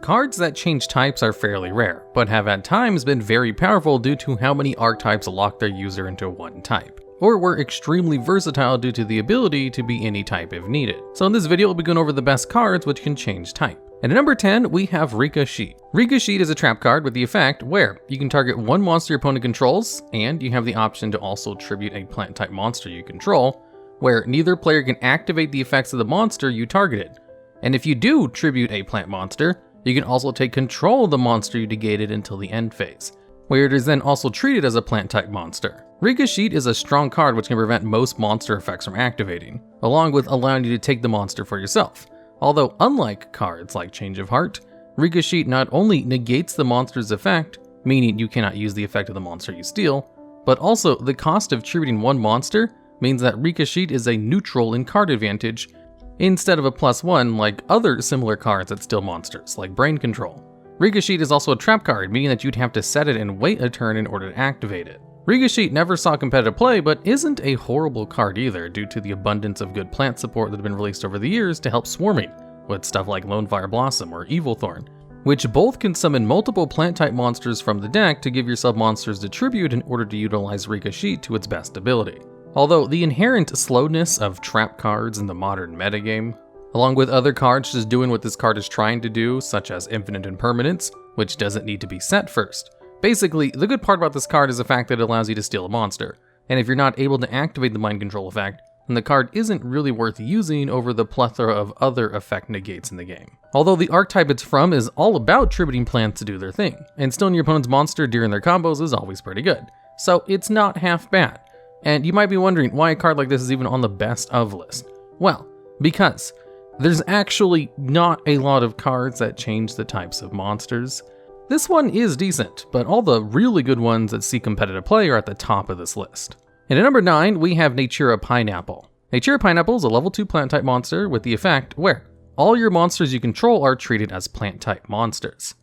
Cards that change types are fairly rare, but have at times been very powerful due to how many archetypes lock their user into one type, or were extremely versatile due to the ability to be any type if needed. So in this video, we'll be going over the best cards which can change type. And at number 10, we have Rikka Sheet. Rikka Sheet is a trap card with the effect where you can target one monster your opponent controls, and you have the option to also tribute a plant type monster you control, where neither player can activate the effects of the monster you targeted. And if you do tribute a plant monster, you can also take control of the monster you negated until the end phase, where it is then also treated as a plant type monster. Rikka Sheet is a strong card which can prevent most monster effects from activating, along with allowing you to take the monster for yourself. Although unlike cards like Change of Heart, Rikka Sheet not only negates the monster's effect, meaning you cannot use the effect of the monster you steal, but also the cost of tributing one monster means that Rikka Sheet is a neutral in card advantage, instead of a +1 like other similar cards that steal monsters, like Brain Control. Rikka Sheet is also a trap card, meaning that you'd have to set it and wait a turn in order to activate it. Rikka Sheet never saw competitive play, but isn't a horrible card either due to the abundance of good plant support that have been released over the years to help swarming, with stuff like Lonefire Blossom or Evil Thorn, which both can summon multiple plant type monsters from the deck to give yourself monsters to tribute in order to utilize Rikka Sheet to its best ability. Although the inherent slowness of trap cards in the modern metagame, along with other cards just doing what this card is trying to do, such as Infinite Impermanence, which doesn't need to be set first. Basically, the good part about this card is the fact that it allows you to steal a monster, and if you're not able to activate the mind control effect, then the card isn't really worth using over the plethora of other effect negates in the game. Although the archetype it's from is all about tributing plants to do their thing, and stealing your opponent's monster during their combos is always pretty good, so it's not half bad. And you might be wondering why a card like this is even on the best of list. Well, because there's actually not a lot of cards that change the types of monsters. This one is decent, but all the really good ones that see competitive play are at the top of this list. And at number 9, we have Naturia Pineapple. Naturia Pineapple is a level 2 plant type monster with the effect where all your monsters you control are treated as plant type monsters.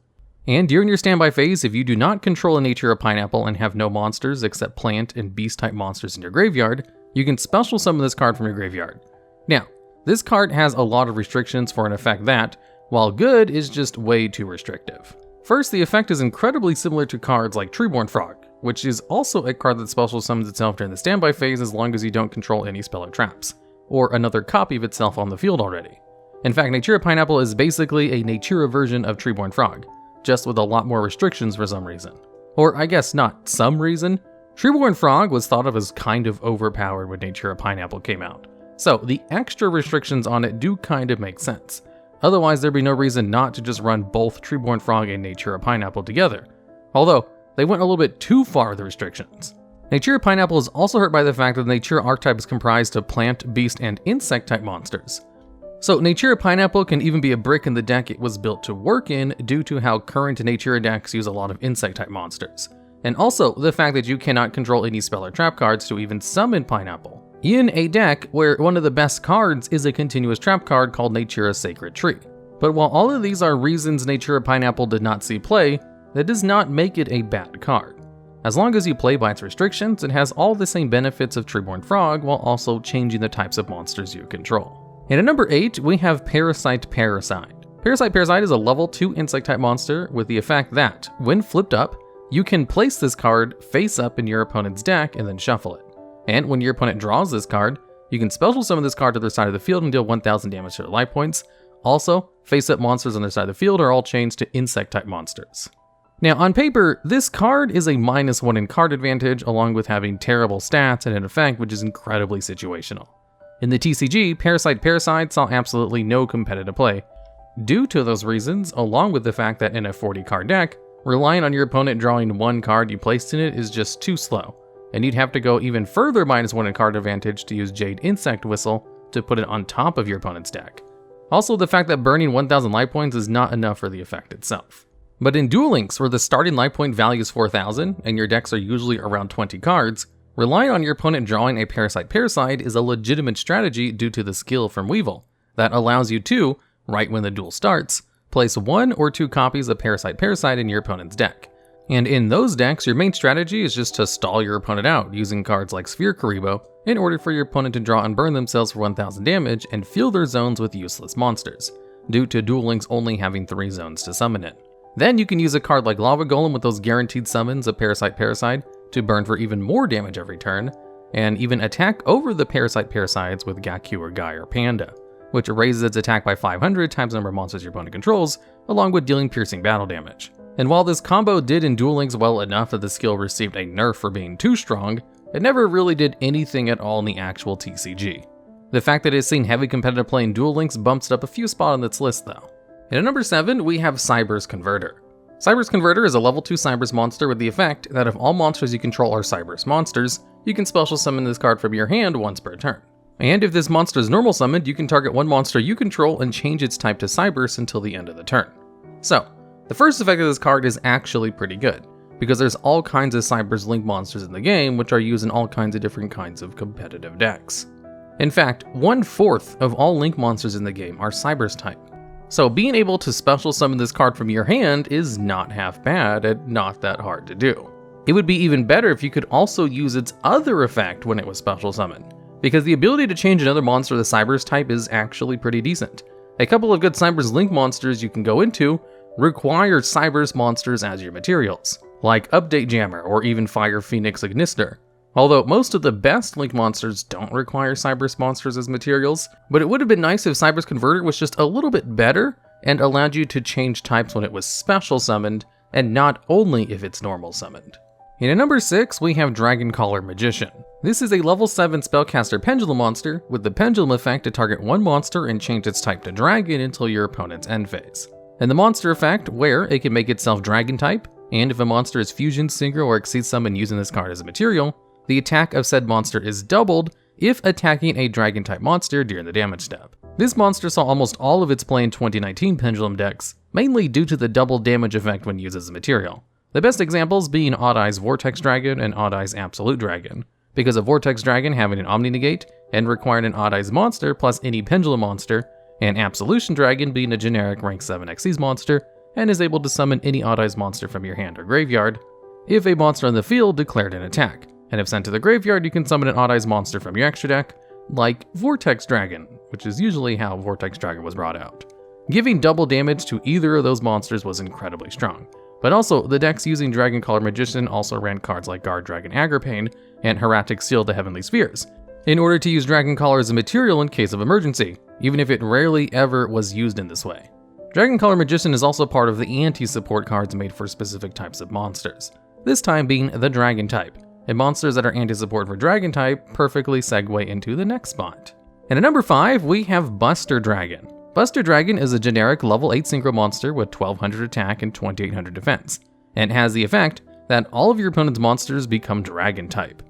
And during your standby phase, if you do not control a Naturia Pineapple and have no monsters except plant and beast type monsters in your graveyard, you can special summon this card from your graveyard. Now, this card has a lot of restrictions for an effect that, while good, is just way too restrictive. First, the effect is incredibly similar to cards like Treeborn Frog, which is also a card that special summons itself during the standby phase as long as you don't control any spell or traps, or another copy of itself on the field already. In fact, Naturia Pineapple is basically a Natura version of Treeborn Frog, just with a lot more restrictions for some reason. Or I guess not some reason. Treeborn Frog was thought of as kind of overpowered when Naturia Pineapple came out, so the extra restrictions on it do kind of make sense. Otherwise, there'd be no reason not to just run both Treeborn Frog and Naturia Pineapple together. Although, they went a little bit too far with the restrictions. Naturia Pineapple is also hurt by the fact that the Naturia archetype is comprised of plant, beast, and insect type monsters. So Naturia Pineapple can even be a brick in the deck it was built to work in due to how current Naturia decks use a lot of insect type monsters. And also the fact that you cannot control any spell or trap cards to even summon Pineapple, in a deck where one of the best cards is a continuous trap card called Natura's Sacred Tree. But while all of these are reasons Naturia Pineapple did not see play, that does not make it a bad card. As long as you play by its restrictions, it has all the same benefits of Treeborn Frog while also changing the types of monsters you control. And at number 8, we have Parasite Paracide. Parasite Paracide is a level 2 insect type monster with the effect that, when flipped up, you can place this card face up in your opponent's deck and then shuffle it. And when your opponent draws this card, you can special summon this card to their side of the field and deal 1000 damage to their life points. Also, face up monsters on their side of the field are all changed to insect type monsters. Now on paper, this card is a -1 in card advantage along with having terrible stats and an effect which is incredibly situational. In the TCG, Parasite Paracide saw absolutely no competitive play, due to those reasons, along with the fact that in a 40 card deck, relying on your opponent drawing one card you placed in it is just too slow, and you'd have to go even further -1 in card advantage to use Jade Insect Whistle to put it on top of your opponent's deck. Also, the fact that burning 1000 life points is not enough for the effect itself. But in Duel Links, where the starting life point value is 4000, and your decks are usually around 20 cards, relying on your opponent drawing a Parasite Paracide is a legitimate strategy due to the skill from Weevil that allows you to, right when the duel starts, place 1 or 2 copies of Parasite Paracide in your opponent's deck. And in those decks, your main strategy is just to stall your opponent out using cards like Sphere Karibo in order for your opponent to draw and burn themselves for 1000 damage and fill their zones with useless monsters. due to Duel Links only having 3 zones to summon in. Then you can use a card like Lava Golem with those guaranteed summons of Parasite Paracide to burn for even more damage every turn, and even attack over the Parasite Parasides with Gaku or Guy or Panda, which raises its attack by 500 times the number of monsters your opponent controls, along with dealing piercing battle damage. And while this combo did in Duel Links well enough that the skill received a nerf for being too strong, it never really did anything at all in the actual TCG. The fact that it's seen heavy competitive play in Duel Links bumps it up a few spots on its list though. And at number 7, we have Cyberse Converter. Cyberse Converter is a level 2 Cyberse monster with the effect that if all monsters you control are Cyberse monsters, you can special summon this card from your hand once per turn. And if this monster is normal summoned, you can target one monster you control and change its type to Cyberse until the end of the turn. So, the first effect of this card is actually pretty good, because there's all kinds of Cyberse Link monsters in the game which are used in all kinds of different kinds of competitive decks. In fact, 1/4 of all Link monsters in the game are Cyberse type. So being able to special summon this card from your hand is not half bad and not that hard to do. It would be even better if you could also use its other effect when it was special summoned, because the ability to change another monster with the Cyberse type is actually pretty decent. A couple of good Cyberse Link monsters you can go into require Cyberse monsters as your materials, like Update Jammer or even Fire Phoenix Ignister. Although most of the best Link monsters don't require Cyberse monsters as materials, but it would have been nice if Cyberse Converter was just a little bit better and allowed you to change types when it was special summoned, and not only if it's normal summoned. And at number 6, we have Dragoncaller Magician. This is a level 7 spellcaster pendulum monster with the pendulum effect to target one monster and change its type to dragon until your opponent's end phase. And the monster effect, where it can make itself dragon type, and if a monster is fusion, synchro, or exceed summon using this card as a material, the attack of said monster is doubled if attacking a dragon type monster during the damage step. This monster saw almost all of its play in 2019 Pendulum decks, mainly due to the double damage effect when used as a material. The best examples being Odd Eye's Vortex Dragon and Odd Eye's Absolute Dragon, because of Vortex Dragon having an Omni Negate and requiring an Odd Eye's monster plus any Pendulum monster, and Absolution Dragon being a generic rank 7 Xyz monster and is able to summon any Odd Eye's monster from your hand or graveyard if a monster on the field declared an attack. And if sent to the graveyard, you can summon an Odd Eye's monster from your extra deck, like Vortex Dragon, which is usually how Vortex Dragon was brought out. Giving double damage to either of those monsters was incredibly strong. But also, the decks using Dragoncaller Magician also ran cards like Guard Dragon Agripane and Hieratic Seal the Heavenly Spheres, in order to use Dragoncaller as a material in case of emergency, even if it rarely ever was used in this way. Dragoncaller Magician is also part of the anti-support cards made for specific types of monsters, this time being the Dragon type. And monsters that are anti-support for Dragon type perfectly segue into the next spot. And at number 5, we have Buster Dragon. Buster Dragon is a generic level 8 synchro monster with 1200 attack and 2800 defense, and has the effect that all of your opponent's monsters become Dragon type.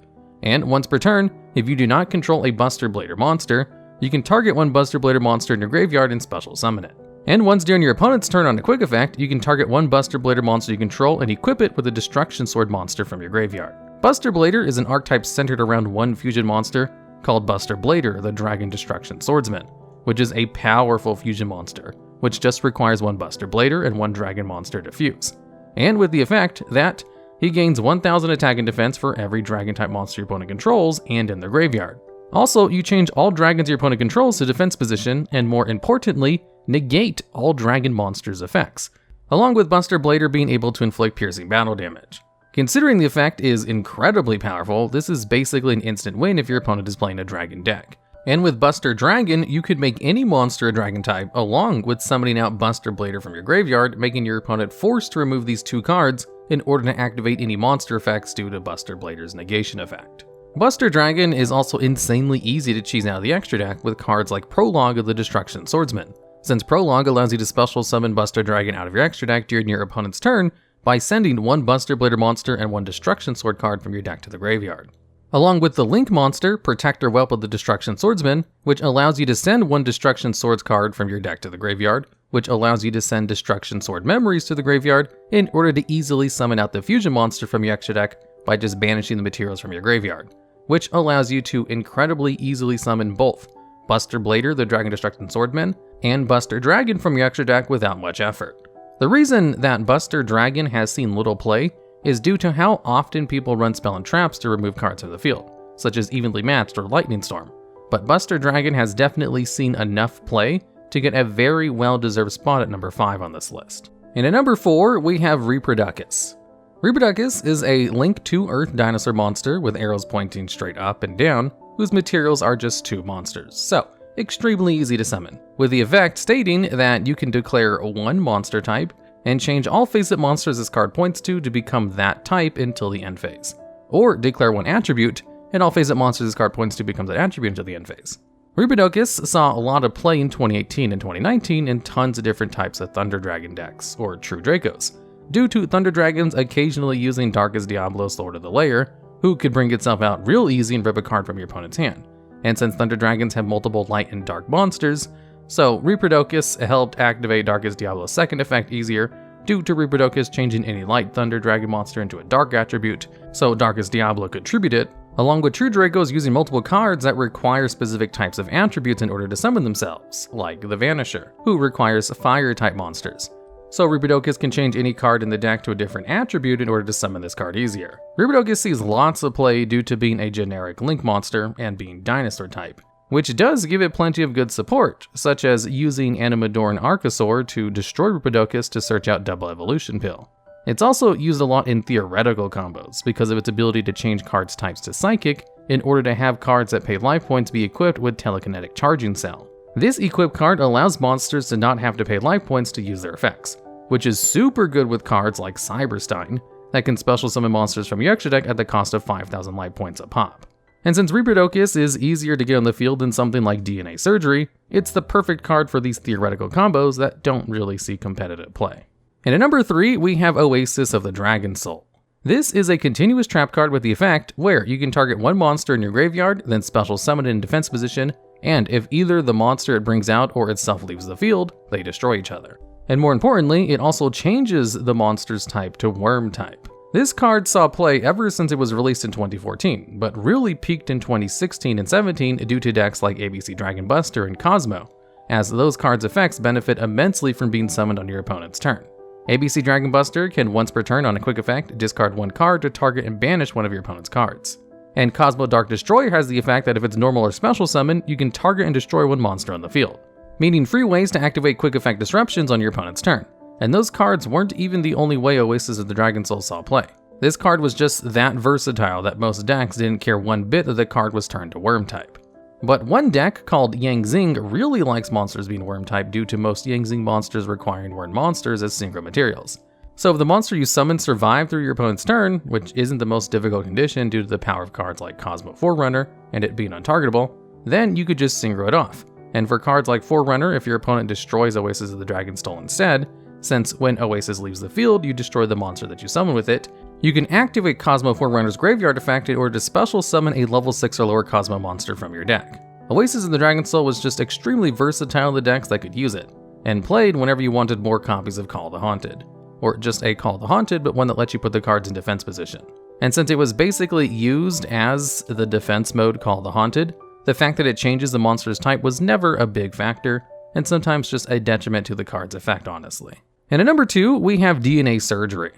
And once per turn, if you do not control a Buster Blader monster, you can target one Buster Blader monster in your graveyard and special summon it. And once during your opponent's turn on a quick effect, you can target one Buster Blader monster you control and equip it with a Destruction Sword monster from your graveyard. Buster Blader is an archetype centered around one fusion monster called Buster Blader, the Dragon Destruction Swordsman, which is a powerful fusion monster, which just requires one Buster Blader and one Dragon monster to fuse. And with the effect that he gains 1000 attack and defense for every Dragon type monster your opponent controls and in their graveyard. Also, you change all dragons your opponent controls to defense position, and more importantly, negate all Dragon monsters' effects, along with Buster Blader being able to inflict piercing battle damage. Considering the effect is incredibly powerful, this is basically an instant win if your opponent is playing a Dragon deck. And with Buster Dragon, you could make any monster a Dragon type, along with summoning out Buster Blader from your graveyard, making your opponent forced to remove these 2 cards in order to activate any monster effects due to Buster Blader's negation effect. Buster Dragon is also insanely easy to cheese out of the extra deck with cards like Prologue of the Destruction Swordsman, since Prologue allows you to special summon Buster Dragon out of your extra deck during your opponent's turn by sending one Buster Blader monster and one Destruction Sword card from your deck to the graveyard. Along with the Link monster, Protector Whelp of the Destruction Swordsman, which allows you to send one Destruction Swords card from your deck to the graveyard, which allows you to send Destruction Sword memories to the graveyard in order to easily summon out the fusion monster from your extra deck by just banishing the materials from your graveyard, which allows you to incredibly easily summon both Buster Blader, the Dragon Destruction Swordsman, and Buster Dragon from your extra deck without much effort. The reason that Buster Dragon has seen little play is due to how often people run spell and traps to remove cards from the field, such as Evenly Matched or Lightning Storm, but Buster Dragon has definitely seen enough play to get a very well-deserved spot at number 5 on this list. And at number 4, we have Reprodocus. Reprodocus is a Link to Earth dinosaur monster with arrows pointing straight up and down, whose materials are just 2 monsters, so extremely easy to summon, with the effect stating that you can declare 1 monster type and change all face-up monsters this card points to become that type until the end phase, or declare 1 attribute and all face-up monsters this card points to becomes that attribute until the end phase. Reprodocus saw a lot of play in 2018 and 2019 in tons of different types of Thunder Dragon decks, or True Dracos, due to Thunder Dragons occasionally using Darkest Diablo's Lord of the Lair, who could bring itself out real easy and rip a card from your opponent's hand. And since Thunder Dragons have multiple light and dark monsters, so Reprodocus helped activate Darkest Diablo's second effect easier, due to Reprodocus changing any light Thunder Dragon monster into a dark attribute, so Darkest Diablo could tribute it, along with True Dracos using multiple cards that require specific types of attributes in order to summon themselves, like the Vanisher, who requires fire-type monsters. So Reprodocus can change any card in the deck to a different attribute in order to summon this card easier. Reprodocus sees lots of play due to being a generic Link monster and being dinosaur type, which does give it plenty of good support, such as using Animadoran Archosaur to destroy Reprodocus to search out Double Evolution Pill. It's also used a lot in theoretical combos because of its ability to change cards' types to Psychic in order to have cards that pay life points be equipped with Telekinetic Charging Cell. This equipped card allows monsters to not have to pay life points to use their effects, which is super good with cards like Cyberstein that can special summon monsters from your extra deck at the cost of 5,000 life points a pop. And since Reprodocus is easier to get on the field than something like DNA Surgery, it's the perfect card for these theoretical combos that don't really see competitive play. And at number 3, we have Oasis of the Dragon Soul. This is a continuous trap card with the effect where you can target 1 monster in your graveyard, then special summon it in defense position, and if either the monster it brings out or itself leaves the field, they destroy each other. And more importantly, it also changes the monster's type to worm type. This card saw play ever since it was released in 2014, but really peaked in 2016 and 17 due to decks like ABC Dragon Buster and Cosmo, as those cards' effects benefit immensely from being summoned on your opponent's turn. ABC Dragon Buster can once per turn on a quick effect discard 1 card to target and banish one of your opponent's cards. And Cosmo Dark Destroyer has the effect that if it's normal or special summon, you can target and destroy 1 monster on the field, meaning free ways to activate quick effect disruptions on your opponent's turn. And those cards weren't even the only way Oasis of the Dragon Soul saw play. This card was just that versatile that most decks didn't care one bit that the card was turned to worm type. But one deck called Yang Zing really likes monsters being worm type due to most Yang Zing monsters requiring worm monsters as synchro materials. So if the monster you summon survived through your opponent's turn, which isn't the most difficult condition due to the power of cards like Cosmo Forerunner and it being untargetable, then you could just synchro it off. And for cards like Forerunner, if your opponent destroys Oasis of the Dragon Soul instead, since when Oasis leaves the field, you destroy the monster that you summon with it, you can activate Cosmo Forerunner's graveyard effect in order to special summon a level 6 or lower Cosmo monster from your deck. Oasis of the Dragon Soul was just extremely versatile in the decks that could use it, and played whenever you wanted more copies of Call the Haunted. Or just a Call the Haunted, but one that lets you put the cards in defense position. And since it was basically used as the defense mode Call the Haunted, the fact that it changes the monster's type was never a big factor, and sometimes just a detriment to the card's effect, honestly. And at number 2, we have DNA Surgery.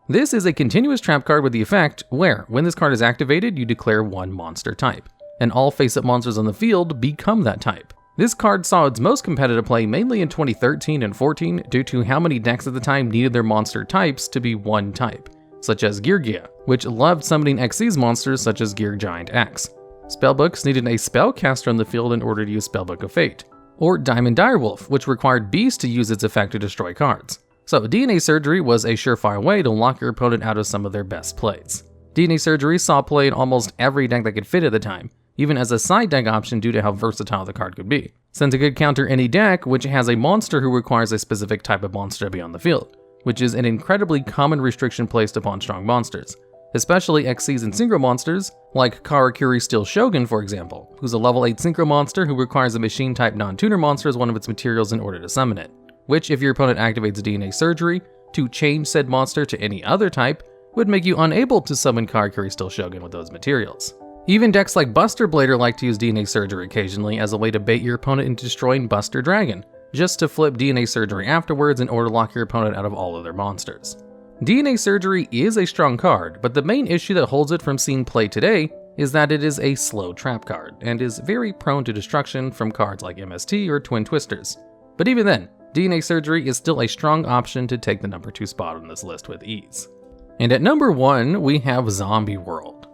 This is a continuous trap card with the effect where, when this card is activated, you declare 1 monster type, and all face-up monsters on the field become that type. This card saw its most competitive play mainly in 2013 and 14 due to how many decks at the time needed their monster types to be 1 type, such as YuGiOh, which loved summoning Xyz monsters such as Gear Giant X. Spellbooks needed a spellcaster on the field in order to use Spellbook of Fate, or Diamond Direwolf, which required Beast to use its effect to destroy cards. So DNA Surgery was a surefire way to lock your opponent out of some of their best plays. DNA Surgery saw play in almost every deck that could fit at the time, even as a side deck option due to how versatile the card could be, since it could counter any deck which has a monster who requires a specific type of monster to be on the field, which is an incredibly common restriction placed upon strong monsters, especially Xyz and Synchro monsters, like Karakuri Steel Shogun for example, who's a level 8 Synchro monster who requires a machine type non-tuner monster as one of its materials in order to summon it, which if your opponent activates DNA Surgery to change said monster to any other type, would make you unable to summon Karakuri Steel Shogun with those materials. Even decks like Buster Blader like to use DNA Surgery occasionally as a way to bait your opponent into destroying Buster Dragon, just to flip DNA Surgery afterwards in order to lock your opponent out of all of their monsters. DNA Surgery is a strong card, but the main issue that holds it from seeing play today is that it is a slow trap card, and is very prone to destruction from cards like MST or Twin Twisters. But even then, DNA Surgery is still a strong option to take the number 2 spot on this list with ease. And at number 1, we have Zombie World.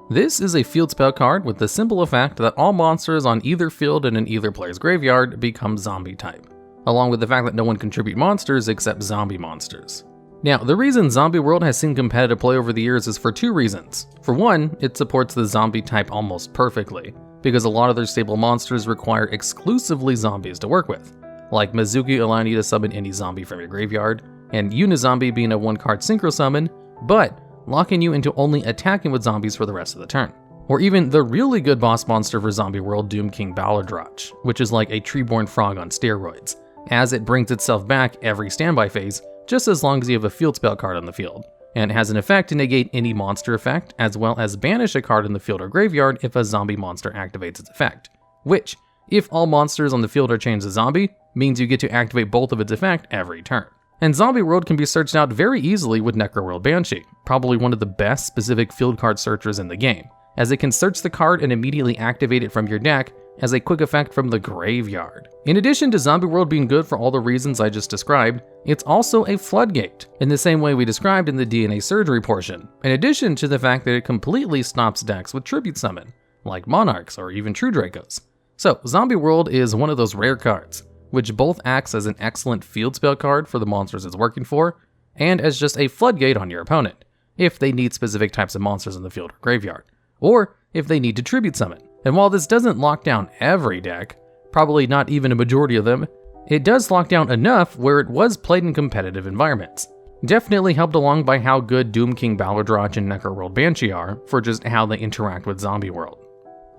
This is a field spell card with the simple effect that all monsters on either field and in either player's graveyard become zombie type, along with the fact that no one can tribute monsters except zombie monsters. Now, the reason Zombie World has seen competitive play over the years is for 2 reasons. For one, it supports the zombie type almost perfectly, because a lot of their stable monsters require exclusively zombies to work with, like Mizuki allowing you to summon any zombie from your graveyard, and Unizombie being a 1-card synchro summon, but locking you into only attacking with zombies for the rest of the turn. Or even the really good boss monster for Zombie World, Doom King Balladroch, which is like a treeborn frog on steroids, as it brings itself back every standby phase, just as long as you have a field spell card on the field, and has an effect to negate any monster effect, as well as banish a card in the field or graveyard if a zombie monster activates its effect, which, if all monsters on the field are changed to zombie, means you get to activate both of its effect every turn. And Zombie World can be searched out very easily with Necroworld Banshee, probably one of the best specific field card searchers in the game, as it can search the card and immediately activate it from your deck as a quick effect from the graveyard. In addition to Zombie World being good for all the reasons I just described, it's also a floodgate, in the same way we described in the DNA Surgery portion, in addition to the fact that it completely stops decks with Tribute Summon, like Monarchs or even True Dracos. So Zombie World is one of those rare cards, which both acts as an excellent field spell card for the monsters it's working for, and as just a floodgate on your opponent, if they need specific types of monsters in the field or graveyard, or if they need to Tribute Summon. And while this doesn't lock down every deck, probably not even a majority of them, it does lock down enough where it was played in competitive environments. Definitely helped along by how good Doom King Balladroch and Necroworld Banshee are for just how they interact with Zombie World.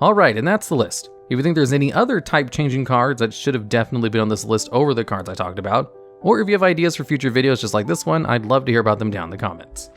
Alright, and that's the list. If you think there's any other type-changing cards that should have definitely been on this list over the cards I talked about, or if you have ideas for future videos just like this one, I'd love to hear about them down in the comments.